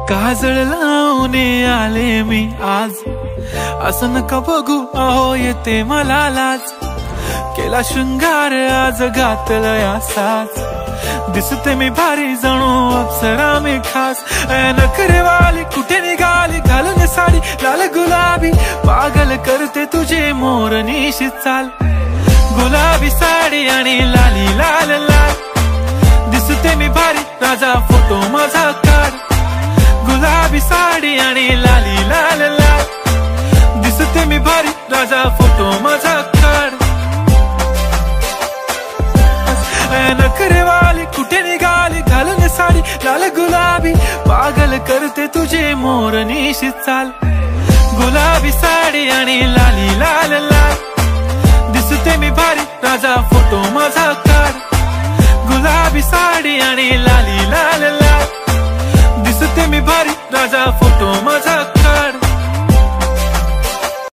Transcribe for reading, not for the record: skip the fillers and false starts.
काजळ लावून आले मी आज, असं नका बघू अहो येते मला लाज। केला शृंगार आज घातला साज, दिसते मी भारी जणू अप्सरा मी खास। नखरेवाली कुठे निघाली घालून साडी लाल गुलाबी, पागल करते तुझे मोरनीशी चाल। गुलाबी साडी आणि लाली लाल लाल, दिसते मी भारी राजा फोटो माझा काढ। गुलाबी साडी आणि लाली लाल लाल, दिसते मी भारी राजा फोटो माझा काढ। नखरेवाली कुठे निघाली घालून साडी लाल गुलाबी, पागल करते तुझे मोरनीशी चाल। गुलाबी साडी आणि लाली लाल लाल, दिसते मी भारी राजा फोटो माझा काढ। गुलाबी साडी आणि लाली लाल लाल, दिसते मी भारी राजा फोटो माझा